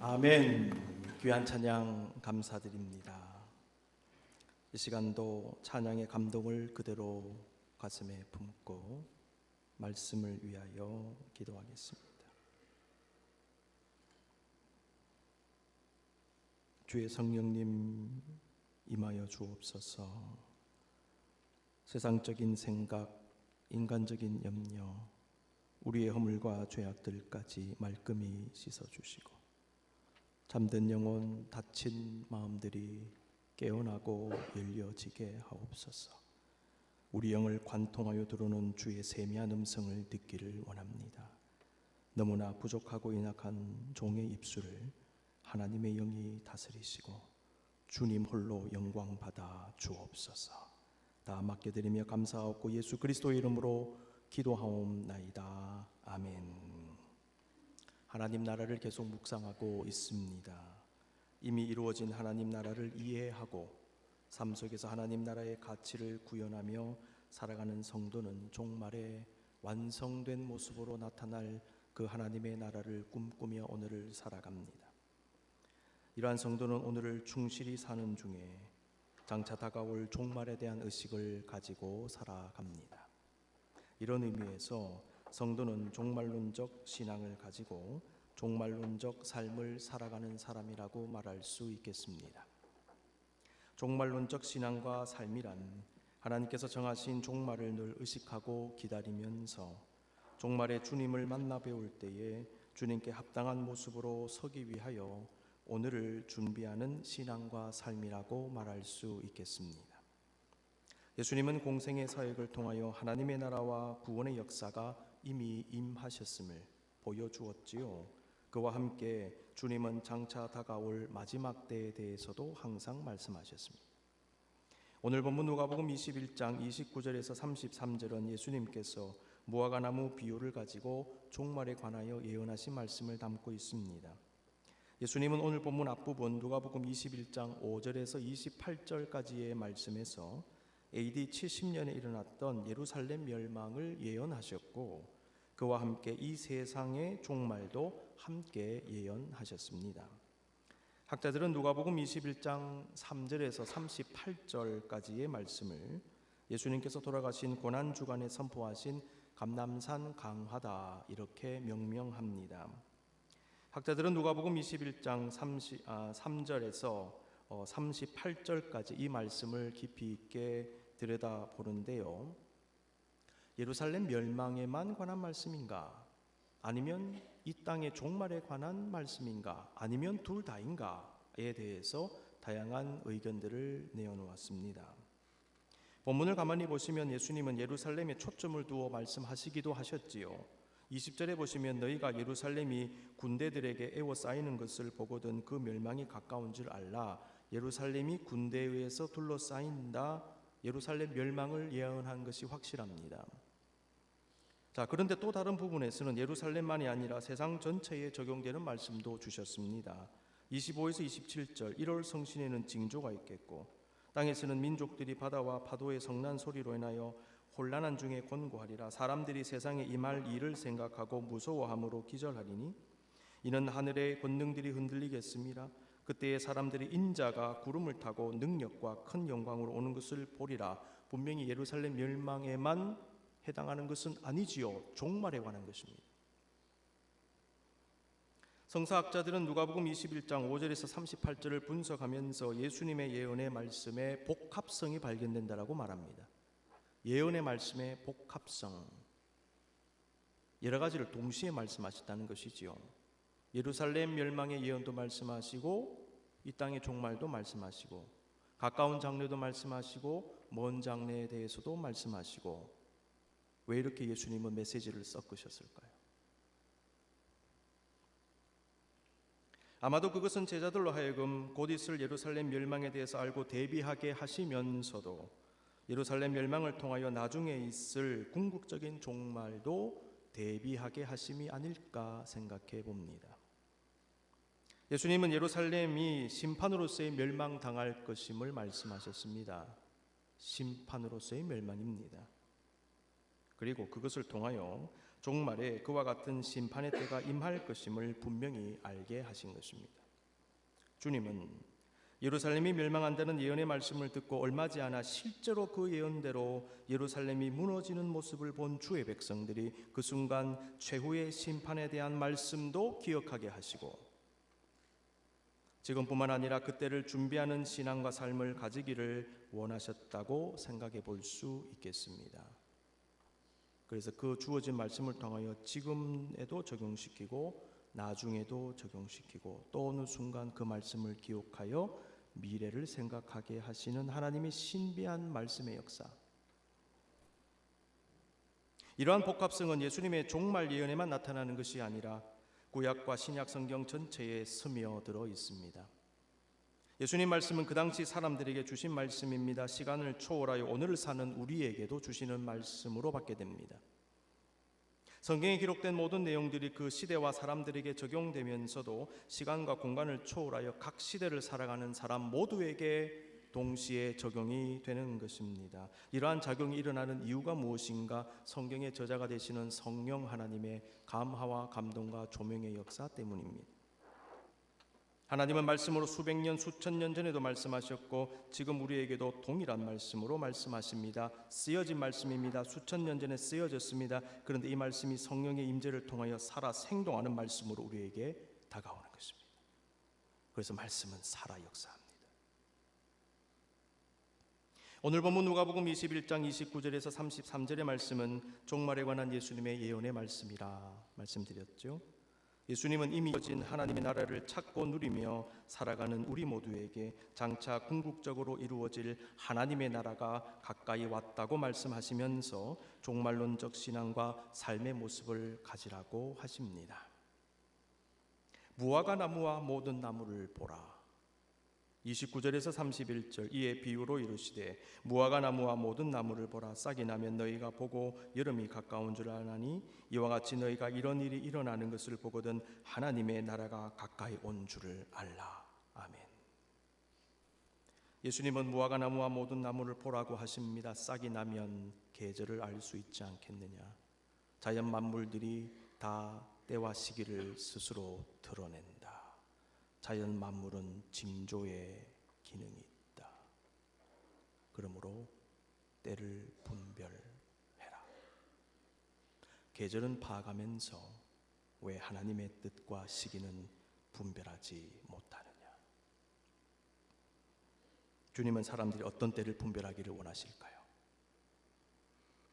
아멘. 귀한 찬양 감사드립니다. 이 시간도 찬양의 감동을 그대로 가슴에 품고 말씀을 위하여 기도하겠습니다. 주의 성령님 임하여 주옵소서. 세상적인 생각, 인간적인 염려, 우리의 허물과 죄악들까지 말끔히 씻어주시고 잠든 영혼, 다친 마음들이 깨어나고 열려지게 하옵소서. 우리 영을 관통하여 들어오는 주의 세미한 음성을 듣기를 원합니다. 너무나 부족하고 연약한 종의 입술을 하나님의 영이 다스리시고 주님 홀로 영광 받아 주옵소서. 다 맡겨드리며 감사하옵고 예수 그리스도의 이름으로 기도하옵나이다. 아멘. 하나님 나라를 계속 묵상하고 있습니다. 이미 이루어진 하나님 나라를 이해하고 삶 속에서 하나님 나라의 가치를 구현하며 살아가는 성도는 종말에 완성된 모습으로 나타날 그 하나님의 나라를 꿈꾸며 오늘을 살아갑니다. 이러한 성도는 오늘을 충실히 사는 중에 장차 다가올 종말에 대한 의식을 가지고 살아갑니다. 이런 의미에서 성도는 종말론적 신앙을 가지고 종말론적 삶을 살아가는 사람이라고 말할 수 있겠습니다. 종말론적 신앙과 삶이란 하나님께서 정하신 종말을 늘 의식하고 기다리면서 종말에 주님을 만나 배울 때에 주님께 합당한 모습으로 서기 위하여 오늘을 준비하는 신앙과 삶이라고 말할 수 있겠습니다. 예수님은 공생의 사역을 통하여 하나님의 나라와 구원의 역사가 이미 임하셨음을 보여주었지요. 그와 함께 주님은 장차 다가올 마지막 때에 대해서도 항상 말씀하셨습니다. 오늘 본문 누가복음 21장 29절에서 33절은 예수님께서 무화과나무 비유를 가지고 종말에 관하여 예언하신 말씀을 담고 있습니다. 예수님은 오늘 본문 앞부분 누가복음 21장 5절에서 28절까지의 말씀에서 AD 70년에 일어났던 예루살렘 멸망을 예언하셨고 그와 함께 이 세상의 종말도 함께 예언하셨습니다. 학자들은 누가복음 21장 3절에서 38절까지의 말씀을 예수님께서 돌아가신 고난주간에 선포하신 감람산 강화다 이렇게 명명합니다. 학자들은 누가복음 21장 3절에서 38절까지 이 말씀을 깊이 있게 들여다보는데요. 예루살렘 멸망에만 관한 말씀인가? 아니면 이 땅의 종말에 관한 말씀인가? 아니면 둘 다인가에 대해서 다양한 의견들을 내어놓았습니다. 본문을 가만히 보시면 예수님은 예루살렘에 초점을 두어 말씀하시기도 하셨지요. 20절에 보시면 너희가 예루살렘이 군대들에게 에워싸이는 것을 보거든 그 멸망이 가까운 줄 알라. 예루살렘이 군대에 의해서 둘러싸인다. 예루살렘 멸망을 예언한 것이 확실합니다. 자, 그런데 또 다른 부분에서는 예루살렘만이 아니라 세상 전체에 적용되는 말씀도 주셨습니다. 25에서 27절 1월 성신에는 징조가 있겠고 땅에서는 민족들이 바다와 파도의 성난 소리로 인하여 혼란한 중에 곤고하리라. 사람들이 세상에 임할 일을 생각하고 무서워함으로 기절하리니 이는 하늘의 권능들이 흔들리겠습니다. 그때에 사람들이 인자가 구름을 타고 능력과 큰 영광으로 오는 것을 보리라. 분명히 예루살렘 멸망에만 해당하는 것은 아니지요. 종말에 관한 것입니다. 성사학자들은 누가복음 21장 5절에서 38절을 분석하면서 예수님의 예언의 말씀에 복합성이 발견된다라고 말합니다. 예언의 말씀의 복합성, 여러 가지를 동시에 말씀하셨다는 것이지요. 예루살렘 멸망의 예언도 말씀하시고 이 땅의 종말도 말씀하시고 가까운 장래도 말씀하시고 먼 장래에 대해서도 말씀하시고 왜 이렇게 예수님은 메시지를 섞으셨을까요? 아마도 그것은 제자들로 하여금 곧 있을 예루살렘 멸망에 대해서 알고 대비하게 하시면서도 예루살렘 멸망을 통하여 나중에 있을 궁극적인 종말도 대비하게 하심이 아닐까 생각해 봅니다. 예수님은 예루살렘이 심판으로서의 멸망당할 것임을 말씀하셨습니다. 심판으로서의 멸망입니다. 그리고 그것을 통하여 종말에 그와 같은 심판의 때가 임할 것임을 분명히 알게 하신 것입니다. 주님은 예루살렘이 멸망한다는 예언의 말씀을 듣고 얼마 지 않아 실제로 그 예언대로 예루살렘이 무너지는 모습을 본 주의 백성들이 그 순간 최후의 심판에 대한 말씀도 기억하게 하시고 지금뿐만 아니라 그때를 준비하는 신앙과 삶을 가지기를 원하셨다고 생각해 볼 수 있겠습니다. 그래서 그 주어진 말씀을 통하여 지금에도 적용시키고 나중에도 적용시키고 또 어느 순간 그 말씀을 기억하여 미래를 생각하게 하시는 하나님의 신비한 말씀의 역사. 이러한 복합성은 예수님의 종말 예언에만 나타나는 것이 아니라 구약과 신약 성경 전체에 스며들어 있습니다. 예수님 말씀은 그 당시 사람들에게 주신 말씀입니다. 시간을 초월하여 오늘을 사는 우리에게도 주시는 말씀으로 받게 됩니다. 성경에 기록된 모든 내용들이 그 시대와 사람들에게 적용되면서도 시간과 공간을 초월하여 각 시대를 살아가는 사람 모두에게 동시에 적용이 되는 것입니다. 이러한 작용이 일어나는 이유가 무엇인가? 성경의 저자가 되시는 성령 하나님의 감화와 감동과 조명의 역사 때문입니다. 하나님은 말씀으로 수백 년, 수천 년 전에도 말씀하셨고 지금 우리에게도 동일한 말씀으로 말씀하십니다. 쓰여진 말씀입니다. 수천 년 전에 쓰여졌습니다. 그런데 이 말씀이 성령의 임재를 통하여 살아 생동하는 말씀으로 우리에게 다가오는 것입니다. 그래서 말씀은 살아 역사합니다. 오늘 본문 누가복음 21장 29절에서 33절의 말씀은 종말에 관한 예수님의 예언의 말씀이라 말씀드렸죠. 예수님은 이미 이루어진 하나님의 나라를 찾고 누리며 살아가는 우리 모두에게 장차 궁극적으로 이루어질 하나님의 나라가 가까이 왔다고 말씀하시면서 종말론적 신앙과 삶의 모습을 가지라고 하십니다. 무화과 나무와 모든 나무를 보라. 29절에서 31절 이에 비유로 이르시되 무화과 나무와 모든 나무를 보라. 싹이 나면 너희가 보고 여름이 가까운 줄 아나니 이와 같이 너희가 이런 일이 일어나는 것을 보거든 하나님의 나라가 가까이 온 줄을 알라. 아멘. 예수님은 무화과 나무와 모든 나무를 보라고 하십니다. 싹이 나면 계절을 알 수 있지 않겠느냐. 자연 만물들이 다 때와 시기를 스스로 드러낸다. 자연 만물은 징조의 기능이 있다. 그러므로 때를 분별해라. 계절은 파악하면서 왜 하나님의 뜻과 시기는 분별하지 못하느냐. 주님은 사람들이 어떤 때를 분별하기를 원하실까요?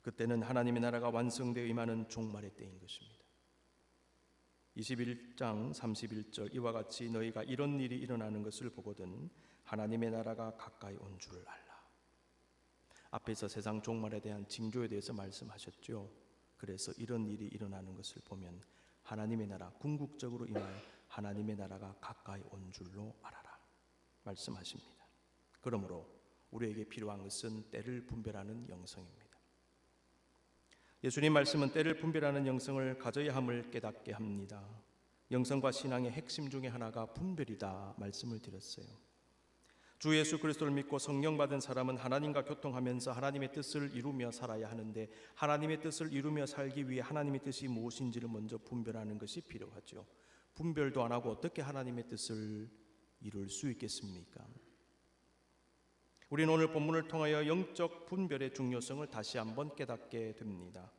그때는 하나님의 나라가 완성되어 임하는 종말의 때인 것입니다. 21장 31절 이와 같이 너희가 이런 일이 일어나는 것을 보거든 하나님의 나라가 가까이 온 줄을 알라. 앞에서 세상 종말에 대한 징조에 대해서 말씀하셨죠. 그래서 이런 일이 일어나는 것을 보면 하나님의 나라, 궁극적으로 임할 하나님의 나라가 가까이 온 줄로 알아라 말씀하십니다. 그러므로 우리에게 필요한 것은 때를 분별하는 영성입니다. 예수님 말씀은 때를 분별하는 영성을 가져야 함을 깨닫게 합니다. 영성과 신앙의 핵심 중에 하나가 분별이다 말씀을 드렸어요. 주 예수 그리스도를 믿고 성령 받은 사람은 하나님과 교통하면서 하나님의 뜻을 이루며 살아야 하는데 하나님의 뜻을 이루며 살기 위해 하나님의 뜻이 무엇인지를 먼저 분별하는 것이 필요하죠. 분별도 안 하고 어떻게 하나님의 뜻을 이룰 수 있겠습니까? 우리는 오늘 본문을 통하여 영적 분별의 중요성을 다시 한번 깨닫게 됩니다.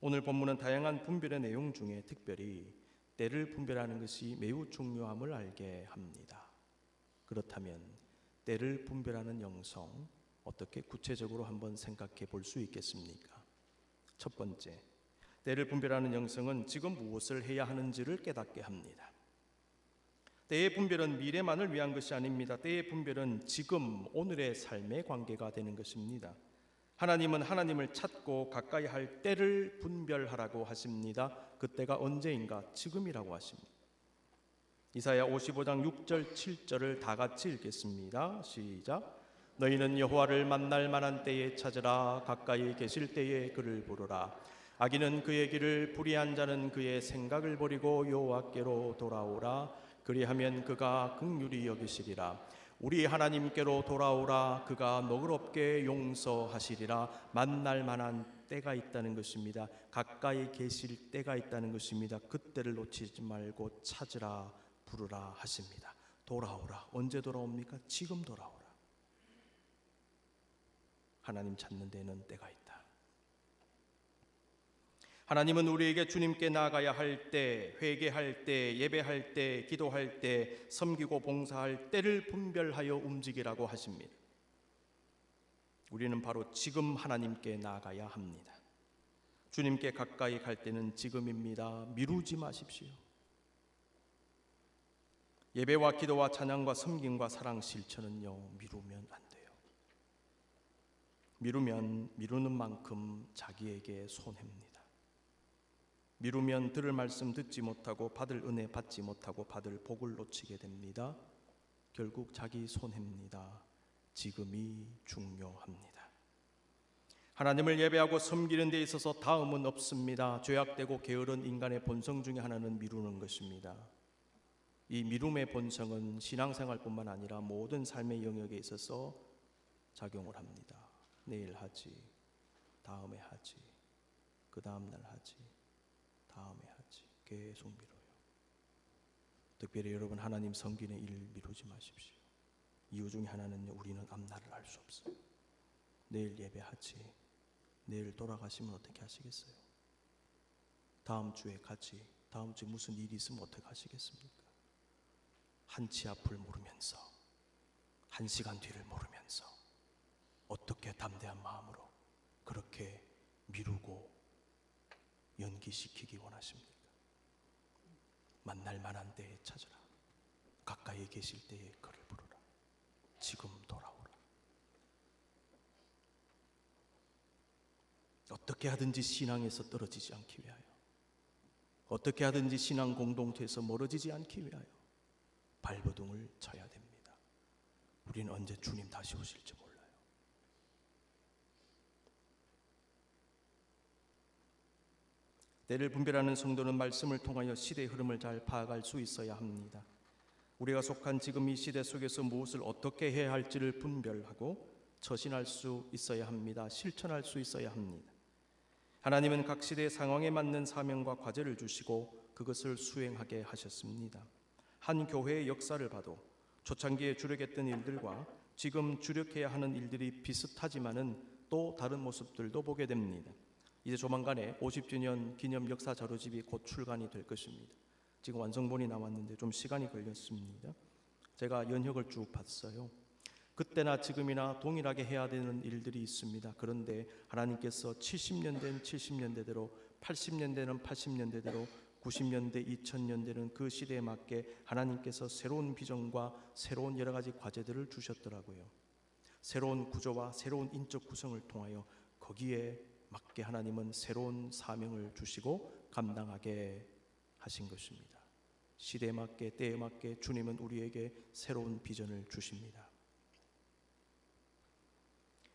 오늘 본문은 다양한 분별의 내용 중에 특별히 때를 분별하는 것이 매우 중요함을 알게 합니다. 그렇다면 때를 분별하는 영성 어떻게 구체적으로 한번 생각해 볼 수 있겠습니까? 첫 번째, 때를 분별하는 영성은 지금 무엇을 해야 하는지를 깨닫게 합니다. 때의 분별은 미래만을 위한 것이 아닙니다. 때의 분별은 지금 오늘의 삶의 관계가 되는 것입니다. 하나님은 하나님을 찾고 가까이 할 때를 분별하라고 하십니다. 그때가 언제인가? 지금이라고 하십니다. 이사야 55장 6절 7절을 다 같이 읽겠습니다. 시작. 너희는 여호와를 만날 만한 때에 찾으라. 가까이 계실 때에 그를 부르라. 악인은 그의 길을 불의한 자는 그의 생각을 버리고 여호와께로 돌아오라. 그리하면 그가 긍휼히 여기시리라. 우리 하나님께로 돌아오라. 그가 너그럽게 용서하시리라. 만날 만한 때가 있다는 것입니다. 가까이 계실 때가 있다는 것입니다. 그때를 놓치지 말고 찾으라, 부르라 하십니다. 돌아오라. 언제 돌아옵니까? 지금 돌아오라. 하나님 찾는 데는 때가 있다. 하나님은 우리에게 주님께 나아가야 할 때, 회개할 때, 예배할 때, 기도할 때, 섬기고 봉사할 때를 분별하여 움직이라고 하십니다. 우리는 바로 지금 하나님께 나아가야 합니다. 주님께 가까이 갈 때는 지금입니다. 미루지 마십시오. 예배와 기도와 찬양과 섬김과 사랑 실천은요, 미루면 안 돼요. 미루면 미루는 만큼 자기에게 손해입니다. 미루면 들을 말씀 듣지 못하고 받을 은혜 받지 못하고 받을 복을 놓치게 됩니다. 결국 자기 손해입니다. 지금이 중요합니다. 하나님을 예배하고 섬기는 데 있어서 다음은 없습니다. 죄악되고 게으른 인간의 본성 중에 하나는 미루는 것입니다. 이 미룸의 본성은 신앙생활뿐만 아니라 모든 삶의 영역에 있어서 작용을 합니다. 내일 하지, 다음에 하지, 그 다음날 하지, 다음에 하지, 계속 미뤄요. 특별히 여러분, 하나님 섬기는 일 미루지 마십시오. 이유 중에 하나는 우리는 앞날을 알 수 없어요. 내일 예배하지, 내일 돌아가시면 어떻게 하시겠어요? 다음 주에 가지, 다음 주에 무슨 일이 있으면 어떻게 하시겠습니까? 한치 앞을 모르면서, 한 시간 뒤를 모르면서 어떻게 담대한 마음으로 그렇게 미루고 연기시키기 원하십니까? 만날 만한 때에 찾으라. 가까이 계실 때에 그를 부르라. 지금 돌아오라. 어떻게 하든지 신앙에서 떨어지지 않기 위하여, 어떻게 하든지 신앙 공동체에서 멀어지지 않기 위하여 발버둥을 쳐야 됩니다. 우리는 언제 주님 다시 오실지 몰라요. 때를 분별하는 성도는 말씀을 통하여 시대의 흐름을 잘 파악할 수 있어야 합니다. 우리가 속한 지금 이 시대 속에서 무엇을 어떻게 해야 할지를 분별하고 처신할 수 있어야 합니다. 실천할 수 있어야 합니다. 하나님은 각 시대의 상황에 맞는 사명과 과제를 주시고 그것을 수행하게 하셨습니다. 한 교회의 역사를 봐도 초창기에 주력했던 일들과 지금 주력해야 하는 일들이 비슷하지만은 또 다른 모습들도 보게 됩니다. 이제 조만간에 50주년 기념 역사 자료집이 곧 출간이 될 것입니다. 지금 완성본이 나왔는데 좀 시간이 걸렸습니다. 제가 연혁을 쭉 봤어요. 그때나 지금이나 동일하게 해야 되는 일들이 있습니다. 그런데 하나님께서 70년대는 70년대대로, 80년대는 80년대대로, 90년대, 2000년대는 그 시대에 맞게 하나님께서 새로운 비전과 새로운 여러 가지 과제들을 주셨더라고요. 새로운 구조와 새로운 인적 구성을 통하여 거기에 맞게 하나님은 새로운 사명을 주시고 감당하게 하신 것입니다. 시대에 맞게, 때에 맞게 주님은 우리에게 새로운 비전을 주십니다.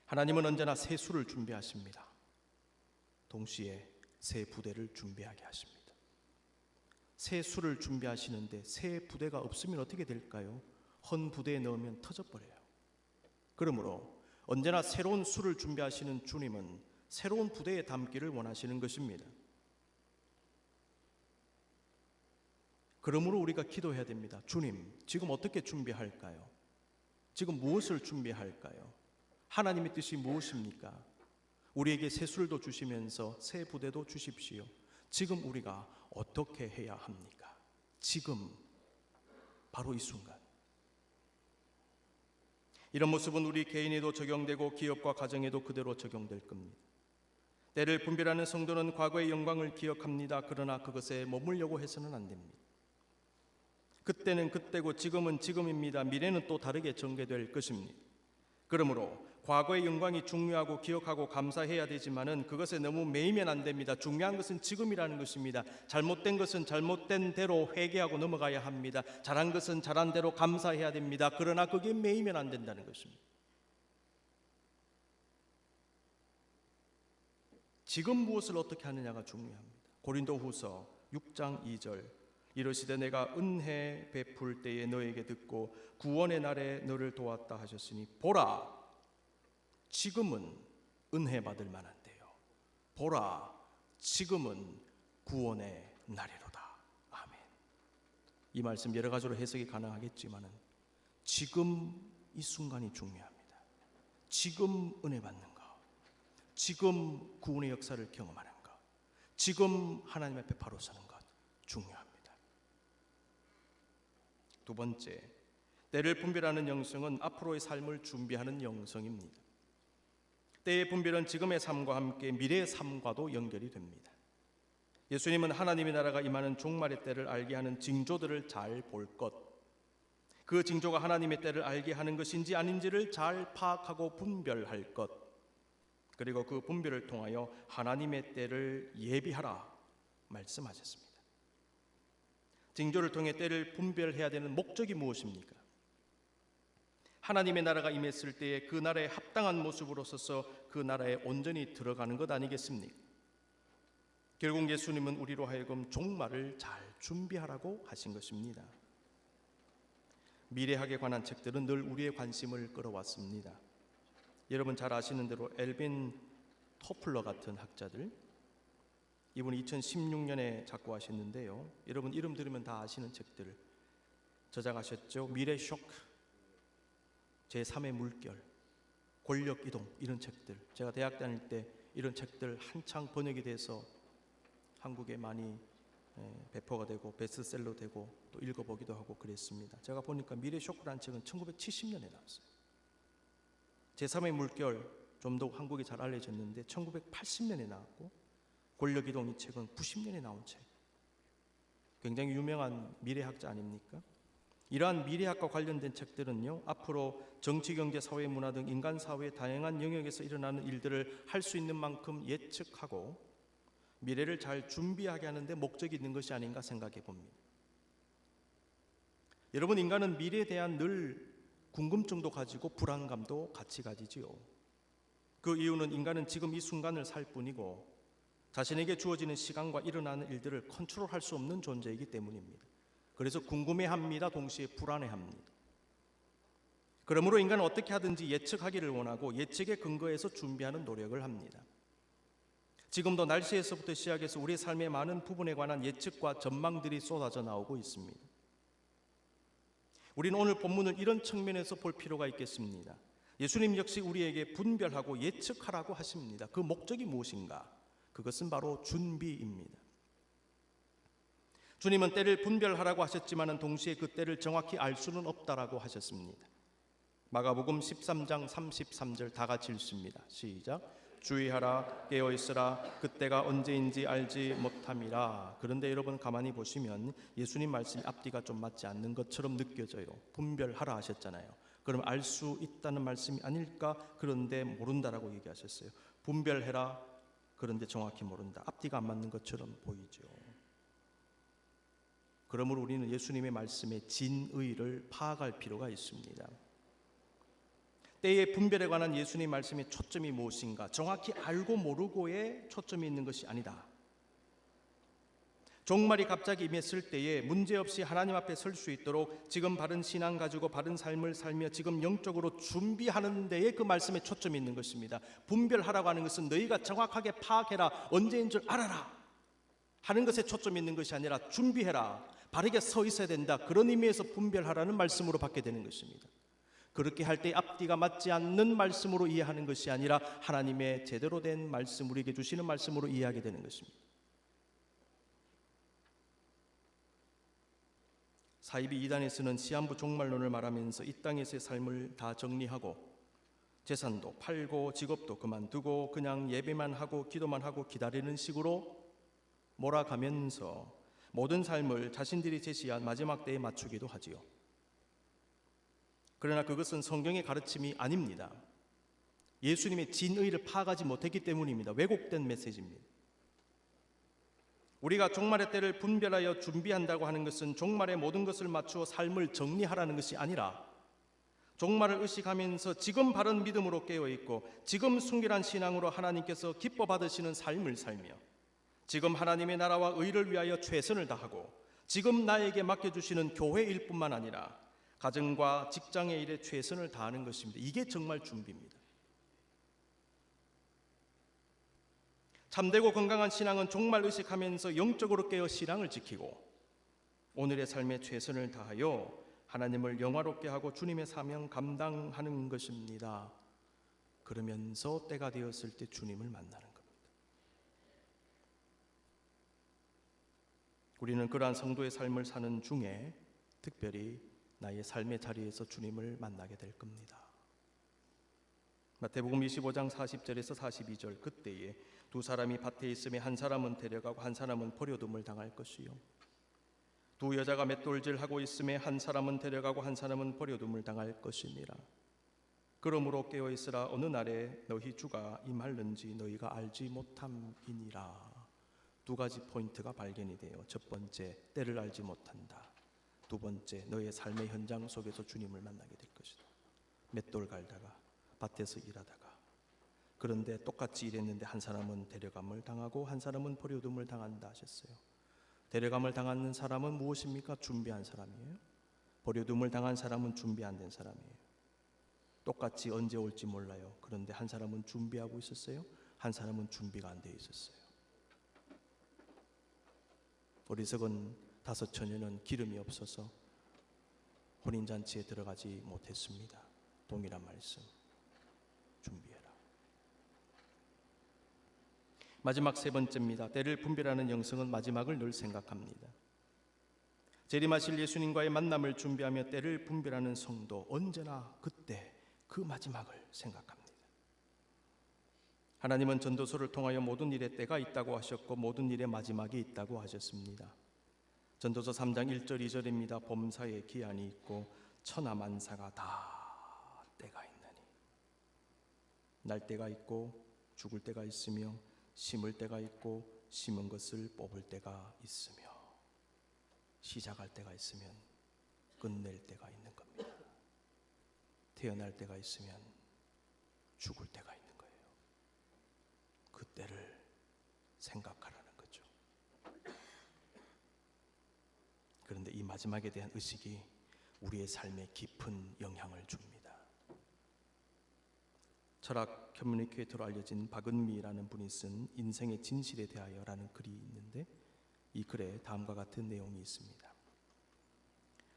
하나님은 언제나 새 수를 준비하십니다. 동시에 새 부대를 준비하게 하십니다. 새 수를 준비하시는데 새 부대가 없으면 어떻게 될까요? 헌 부대에 넣으면 터져버려요. 그러므로 언제나 새로운 수를 준비하시는 주님은 새로운 부대에 담기를 원하시는 것입니다. 그러므로 우리가 기도해야 됩니다. 주님, 지금 어떻게 준비할까요? 지금 무엇을 준비할까요? 하나님의 뜻이 무엇입니까? 우리에게 새 술도 주시면서 새 부대도 주십시오. 지금 우리가 어떻게 해야 합니까? 지금, 바로 이 순간. 이런 모습은 우리 개인에도 적용되고 기업과 가정에도 그대로 적용될 겁니다. 때를 분별하는 성도는 과거의 영광을 기억합니다. 그러나 그것에 머물려고 해서는 안 됩니다. 그때는 그때고 지금은 지금입니다. 미래는 또 다르게 전개될 것입니다. 그러므로 과거의 영광이 중요하고 기억하고 감사해야 되지만은 그것에 너무 매이면 안 됩니다. 중요한 것은 지금이라는 것입니다. 잘못된 것은 잘못된 대로 회개하고 넘어가야 합니다. 잘한 것은 잘한 대로 감사해야 됩니다. 그러나 그게 매이면 안 된다는 것입니다. 지금 무엇을 어떻게 하느냐가 중요합니다. 고린도후서 6장 2절 이르시되 내가 은혜 베풀 때에 너에게 듣고 구원의 날에 너를 도왔다 하셨으니 보라 지금은 은혜 받을 만한 때요. 보라, 지금은 구원의 날이로다. 아멘. 이 말씀 여러 가지로 해석이 가능하겠지만은 지금 이 순간이 중요합니다. 지금 은혜 받는 것, 지금 구원의 역사를 경험하는 것, 지금 하나님 앞에 바로 서는 것 중요합니다. 두 번째, 때를 분별하는 영성은 앞으로의 삶을 준비하는 영성입니다. 때의 분별은 지금의 삶과 함께 미래의 삶과도 연결이 됩니다. 예수님은 하나님의 나라가 임하는 종말의 때를 알게 하는 징조들을 잘 볼 것, 그 징조가 하나님의 때를 알게 하는 것인지 아닌지를 잘 파악하고 분별할 것, 그리고 그 분별을 통하여 하나님의 때를 예비하라 말씀하셨습니다. 징조를 통해 때를 분별해야 되는 목적이 무엇입니까? 하나님의 나라가 임했을 때에 그 나라에 합당한 모습으로 서서 그 나라에 온전히 들어가는 것 아니겠습니까? 결국 예수님은 우리로 하여금 종말을 잘 준비하라고 하신 것입니다. 미래학에 관한 책들은 늘 우리의 관심을 끌어왔습니다. 여러분 잘 아시는 대로 엘빈 토플러 같은 학자들, 이분이 2016년에 작고하셨는데요. 여러분 이름 들으면 다 아시는 책들 저작하셨죠. 미래 쇼크, 제3의 물결, 권력 이동, 이런 책들, 제가 대학 다닐 때 이런 책들 한창 번역이 돼서 한국에 많이 배포가 되고 베스트셀러 되고 또 읽어보기도 하고 그랬습니다. 제가 보니까 미래 쇼크라는 책은 1970년에 나왔어요. 제3의 물결 좀 더 한국에 잘 알려졌는데 1980년에 나왔고, 권력 이동 이 책은 90년에 나온 책. 굉장히 유명한 미래학자 아닙니까? 이러한 미래학과 관련된 책들은요, 앞으로 정치, 경제, 사회, 문화 등 인간 사회의 다양한 영역에서 일어나는 일들을 할 수 있는 만큼 예측하고 미래를 잘 준비하게 하는데 목적이 있는 것이 아닌가 생각해 봅니다. 여러분, 인간은 미래에 대한 늘 궁금증도 가지고 불안감도 같이 가지지요. 그 이유는 인간은 지금 이 순간을 살 뿐이고 자신에게 주어지는 시간과 일어나는 일들을 컨트롤할 수 없는 존재이기 때문입니다. 그래서 궁금해합니다. 동시에 불안해합니다. 그러므로 인간은 어떻게 하든지 예측하기를 원하고 예측에 근거해서 준비하는 노력을 합니다. 지금도 날씨에서부터 시작해서 우리의 삶의 많은 부분에 관한 예측과 전망들이 쏟아져 나오고 있습니다. 우리는 오늘 본문을 이런 측면에서 볼 필요가 있겠습니다. 예수님 역시 우리에게 분별하고 예측하라고 하십니다. 그 목적이 무엇인가? 그것은 바로 준비입니다. 주님은 때를 분별하라고 하셨지만 동시에 그 때를 정확히 알 수는 없다라고 하셨습니다. 마가복음 13장 33절 다 같이 읽습니다. 시작. 주의하라, 깨어있으라, 그때가 언제인지 알지 못함이라. 그런데 여러분 가만히 보시면 예수님 말씀이 앞뒤가 좀 맞지 않는 것처럼 느껴져요. 분별하라 하셨잖아요. 그럼 알 수 있다는 말씀이 아닐까? 그런데 모른다라고 얘기하셨어요. 분별해라, 그런데 정확히 모른다. 앞뒤가 안 맞는 것처럼 보이죠. 그러므로 우리는 예수님의 말씀의 진의를 파악할 필요가 있습니다. 때의 분별에 관한 예수님의 말씀의 초점이 무엇인가? 정확히 알고 모르고의 초점이 있는 것이 아니다. 종말이 갑자기 임했을 때에 문제없이 하나님 앞에 설 수 있도록 지금 바른 신앙 가지고 바른 삶을 살며 지금 영적으로 준비하는 데에 그 말씀에 초점이 있는 것입니다. 분별하라고 하는 것은 너희가 정확하게 파악해라, 언제인 줄 알아라 하는 것에 초점이 있는 것이 아니라 준비해라, 바르게 서 있어야 된다, 그런 의미에서 분별하라는 말씀으로 받게 되는 것입니다. 그렇게 할 때 앞뒤가 맞지 않는 말씀으로 이해하는 것이 아니라 하나님의 제대로 된 말씀, 우리에게 주시는 말씀으로 이해하게 되는 것입니다. 사이비 이단에서는 시한부 종말론을 말하면서 이 땅에서의 삶을 다 정리하고 재산도 팔고 직업도 그만두고 그냥 예배만 하고 기도만 하고 기다리는 식으로 몰아가면서 모든 삶을 자신들이 제시한 마지막 때에 맞추기도 하지요. 그러나 그것은 성경의 가르침이 아닙니다. 예수님의 진의를 파악하지 못했기 때문입니다. 왜곡된 메시지입니다. 우리가 종말의 때를 분별하여 준비한다고 하는 것은 종말의 모든 것을 맞추어 삶을 정리하라는 것이 아니라 종말을 의식하면서 지금 바른 믿음으로 깨어있고 지금 순결한 신앙으로 하나님께서 기뻐 받으시는 삶을 살며 지금 하나님의 나라와 의를 위하여 최선을 다하고 지금 나에게 맡겨주시는 교회 일뿐만 아니라 가정과 직장의 일에 최선을 다하는 것입니다. 이게 정말 준비입니다. 참되고 건강한 신앙은 종말 의식하면서 영적으로 깨어 신앙을 지키고 오늘의 삶에 최선을 다하여 하나님을 영화롭게 하고 주님의 사명 감당하는 것입니다. 그러면서 때가 되었을 때 주님을 만나는 겁니다. 우리는 그러한 성도의 삶을 사는 중에 특별히 나의 삶의 자리에서 주님을 만나게 될 겁니다. 마태복음 25장 40절에서 42절, 그때에 두 사람이 밭에 있음에 한 사람은 데려가고 한 사람은 버려둠을 당할 것이요, 두 여자가 맷돌질하고 있음에 한 사람은 데려가고 한 사람은 버려둠을 당할 것이니라. 그러므로 깨어있으라. 어느 날에 너희 주가 임할는지 너희가 알지 못함이니라. 두 가지 포인트가 발견이 돼요. 첫 번째, 때를 알지 못한다. 두 번째, 너의 삶의 현장 속에서 주님을 만나게 될 것이다. 맷돌 갈다가 밭에서 일하다가, 그런데 똑같이 일했는데 한 사람은 데려감을 당하고 한 사람은 버려둠을 당한다 하셨어요. 데려감을 당하는 사람은 무엇입니까? 준비한 사람이에요. 버려둠을 당한 사람은 준비 안 된 사람이에요. 똑같이 언제 올지 몰라요. 그런데 한 사람은 준비하고 있었어요. 한 사람은 준비가 안 돼 있었어요. 어리석은 다섯 처녀는 기름이 없어서 혼인잔치에 들어가지 못했습니다. 동일한 말씀, 준비해라. 마지막 세 번째입니다. 때를 분별하는 영성은 마지막을 늘 생각합니다. 재림하실 예수님과의 만남을 준비하며 때를 분별하는 성도, 언제나 그때 그 마지막을 생각합니다. 하나님은 전도서를 통하여 모든 일에 때가 있다고 하셨고 모든 일에 마지막이 있다고 하셨습니다. 전도서 3장 1절 2절입니다. 범사에 기한이 있고 천하만사가 다 때가 있나니, 날 때가 있고 죽을 때가 있으며 심을 때가 있고 심은 것을 뽑을 때가 있으며 시작할 때가 있으면 끝낼 때가 있는 겁니다. 태어날 때가 있으면 죽을 때가 있는 거예요. 그 때를 생각하라는 거죠. 그런데 이 마지막에 대한 의식이 우리의 삶에 깊은 영향을 줍니다. 철학 커뮤니케이터로 알려진 박은미라는 분이 쓴 인생의 진실에 대하여라는 글이 있는데, 이 글에 다음과 같은 내용이 있습니다.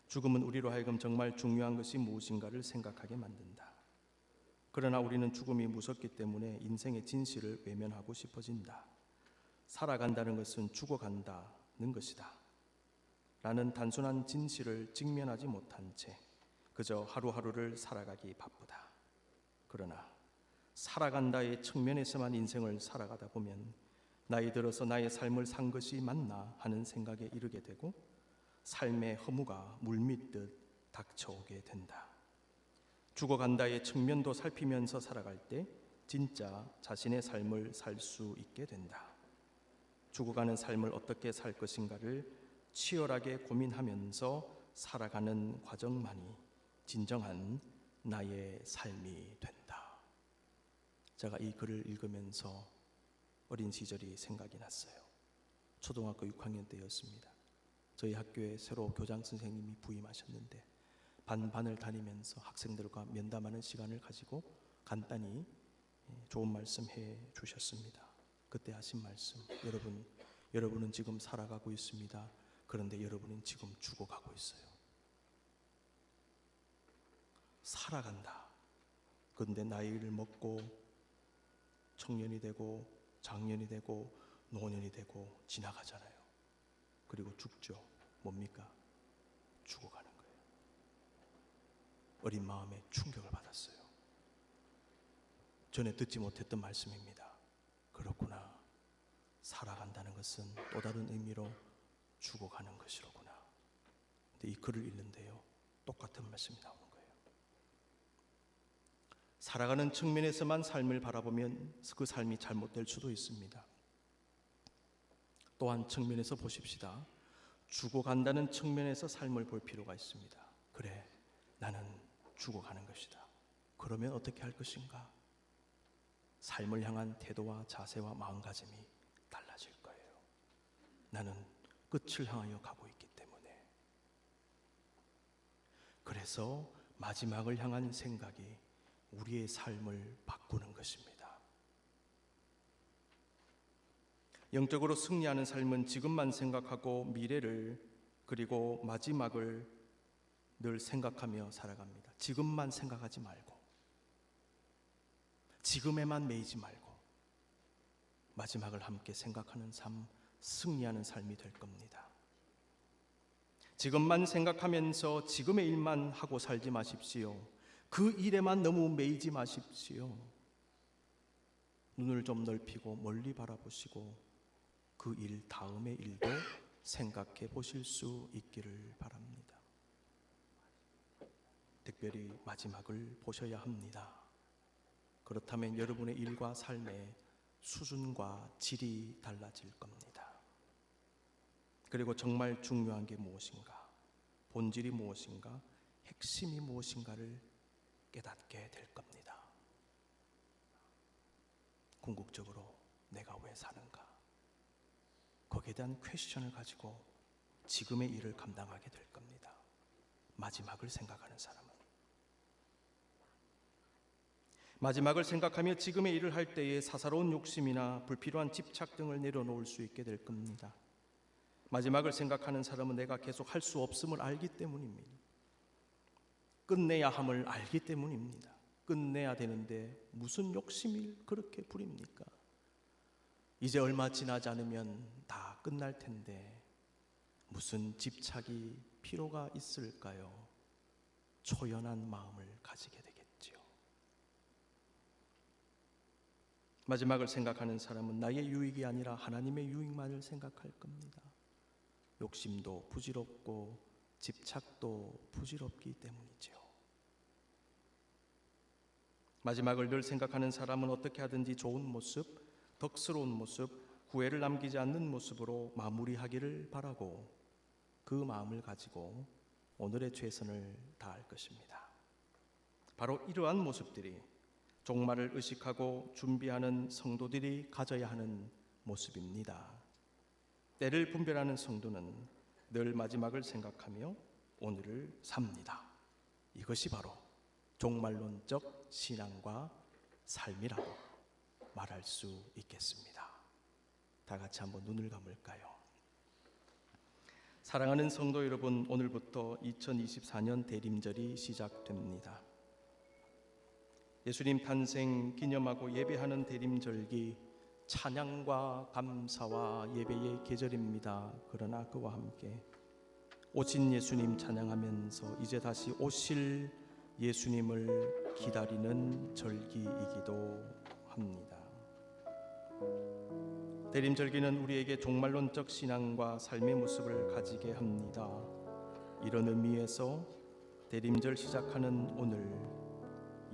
죽음은 우리로 하여금 정말 중요한 것이 무엇인가를 생각하게 만든다. 그러나 우리는 죽음이 무섭기 때문에 인생의 진실을 외면하고 싶어진다. 살아간다는 것은 죽어간다는 것이다. 라는 단순한 진실을 직면하지 못한 채 그저 하루하루를 살아가기 바쁘다. 그러나 살아간다의 측면에서만 인생을 살아가다 보면 나이 들어서 나의 삶을 산 것이 맞나 하는 생각에 이르게 되고 삶의 허무가 물밀듯 닥쳐오게 된다. 죽어간다의 측면도 살피면서 살아갈 때 진짜 자신의 삶을 살 수 있게 된다. 죽어가는 삶을 어떻게 살 것인가를 치열하게 고민하면서 살아가는 과정만이 진정한 나의 삶이 된다. 제가 이 글을 읽으면서 어린 시절이 생각이 났어요. 초등학교 6학년 때였습니다. 저희 학교에 새로 교장 선생님이 부임하셨는데 반반을 다니면서 학생들과 면담하는 시간을 가지고 간단히 좋은 말씀 해 주셨습니다. 그때 하신 말씀, 여러분은 지금 살아가고 있습니다. 그런데 여러분은 지금 죽어가고 있어요. 살아간다. 그런데 나이를 먹고 청년이 되고 장년이 되고 노년이 되고 지나가잖아요. 그리고 죽죠. 뭡니까? 죽어가는 거예요. 어린 마음에 충격을 받았어요. 전에 듣지 못했던 말씀입니다. 그렇구나. 살아간다는 것은 또 다른 의미로 죽어가는 것이로구나. 근데 이 글을 읽는데요, 똑같은 말씀이 나오는 거예요. 살아가는 측면에서만 삶을 바라보면 그 삶이 잘못될 수도 있습니다. 또한 측면에서 보십시다. 죽어간다는 측면에서 삶을 볼 필요가 있습니다. 그래, 나는 죽어가는 것이다. 그러면 어떻게 할 것인가? 삶을 향한 태도와 자세와 마음가짐이 달라질 거예요. 나는 끝을 향하여 가고 있기 때문에. 그래서 마지막을 향한 생각이 우리의 삶을 바꾸는 것입니다. 영적으로 승리하는 삶은 지금만 생각하고 미래를 그리고 마지막을 늘 생각하며 살아갑니다. 지금만 생각하지 말고, 지금에만 매이지 말고 마지막을 함께 생각하는 삶, 승리하는 삶이 될 겁니다. 지금만 생각하면서 지금의 일만 하고 살지 마십시오. 그 일에만 너무 매이지 마십시오. 눈을 좀 넓히고 멀리 바라보시고 그 일 다음의 일도 생각해 보실 수 있기를 바랍니다. 특별히 마지막을 보셔야 합니다. 그렇다면 여러분의 일과 삶의 수준과 질이 달라질 겁니다. 그리고 정말 중요한 게 무엇인가, 본질이 무엇인가, 핵심이 무엇인가를 깨닫게 될 겁니다. 궁극적으로 내가 왜 사는가, 거기에 대한 퀘스천을 가지고 지금의 일을 감당하게 될 겁니다. 마지막을 생각하는 사람은. 마지막을 생각하며 지금의 일을 할 때에 사사로운 욕심이나 불필요한 집착 등을 내려놓을 수 있게 될 겁니다. 마지막을 생각하는 사람은 내가 계속 할 수 없음을 알기 때문입니다. 끝내야 함을 알기 때문입니다. 끝내야 되는데 무슨 욕심을 그렇게 부립니까? 이제 얼마 지나지 않으면 다 끝날 텐데 무슨 집착이 필요가 있을까요? 초연한 마음을 가지게 되겠지요. 마지막을 생각하는 사람은 나의 유익이 아니라 하나님의 유익만을 생각할 겁니다. 욕심도 부질없고 집착도 부질없기 때문이죠. 마지막을 늘 생각하는 사람은 어떻게 하든지 좋은 모습, 덕스러운 모습, 후회를 남기지 않는 모습으로 마무리하기를 바라고 그 마음을 가지고 오늘의 최선을 다할 것입니다. 바로 이러한 모습들이 종말을 의식하고 준비하는 성도들이 가져야 하는 모습입니다. 때를 분별하는 성도는 늘 마지막을 생각하며 오늘을 삽니다. 이것이 바로 종말론적 신앙과 삶이라고 말할 수 있겠습니다. 다 같이 한번 눈을 감을까요? 사랑하는 성도 여러분, 오늘부터 2024년 대림절이 시작됩니다. 예수님 탄생 기념하고 예배하는 대림절기, 찬양과 감사와 예배의 계절입니다. 그러나 그와 함께 오신 예수님 찬양하면서 이제 다시 오실 예수님을 기다리는 절기이기도 합니다. 대림절기는 우리에게 종말론적 신앙과 삶의 모습을 가지게 합니다. 이런 의미에서 대림절 시작하는 오늘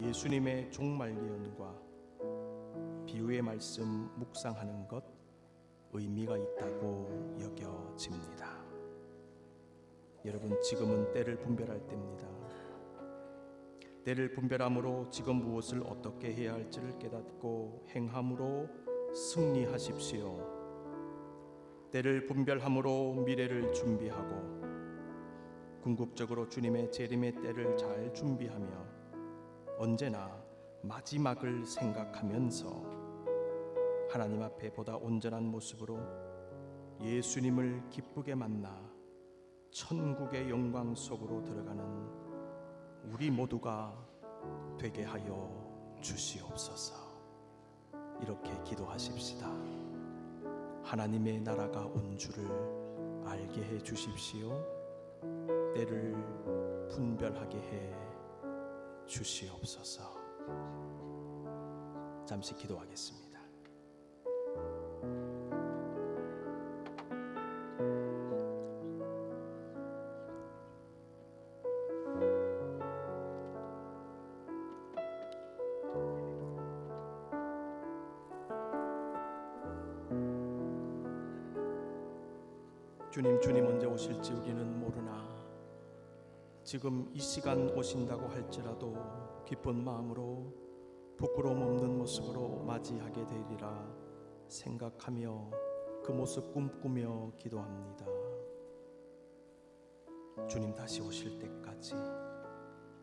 예수님의 종말 예언과 비유의 말씀 묵상하는 것 의미가 있다고 여겨집니다. 여러분, 지금은 때를 분별할 때입니다. 때를 분별함으로 지금 무엇을 어떻게 해야 할지를 깨닫고 행함으로 승리하십시오. 때를 분별함으로 미래를 준비하고 궁극적으로 주님의 재림의 때를 잘 준비하며 언제나 마지막을 생각하면서 하나님 앞에 보다 온전한 모습으로 예수님을 기쁘게 만나 천국의 영광 속으로 들어가는 우리 모두가 되게 하여 주시옵소서. 이렇게 기도하십시다. 하나님의 나라가 온 줄을 알게 해 주십시오. 때를 분별하게 해 주시옵소서. 잠시 기도하겠습니다. 주님 언제 오실지 우리는 모르나 지금 이 시간 오신다고 할지라도 기쁜 마음으로 부끄러움 없는 모습으로 맞이하게 되리라 생각하며 그 모습 꿈꾸며 기도합니다. 주님 다시 오실 때까지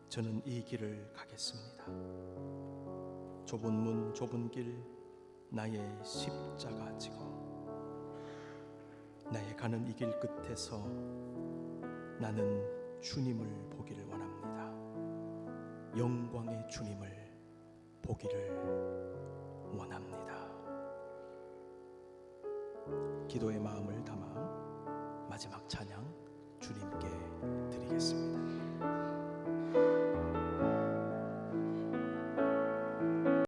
저는 이 길을 가겠습니다. 좁은 문 좁은 길 나의 십자가 지고 나의 가는 이 길 끝에서 나는 주님을 보기를 원합니다. 영광의 주님을 보기를 원합니다. 기도의 마음을 담아 마지막 찬양 주님께 드리겠습니다.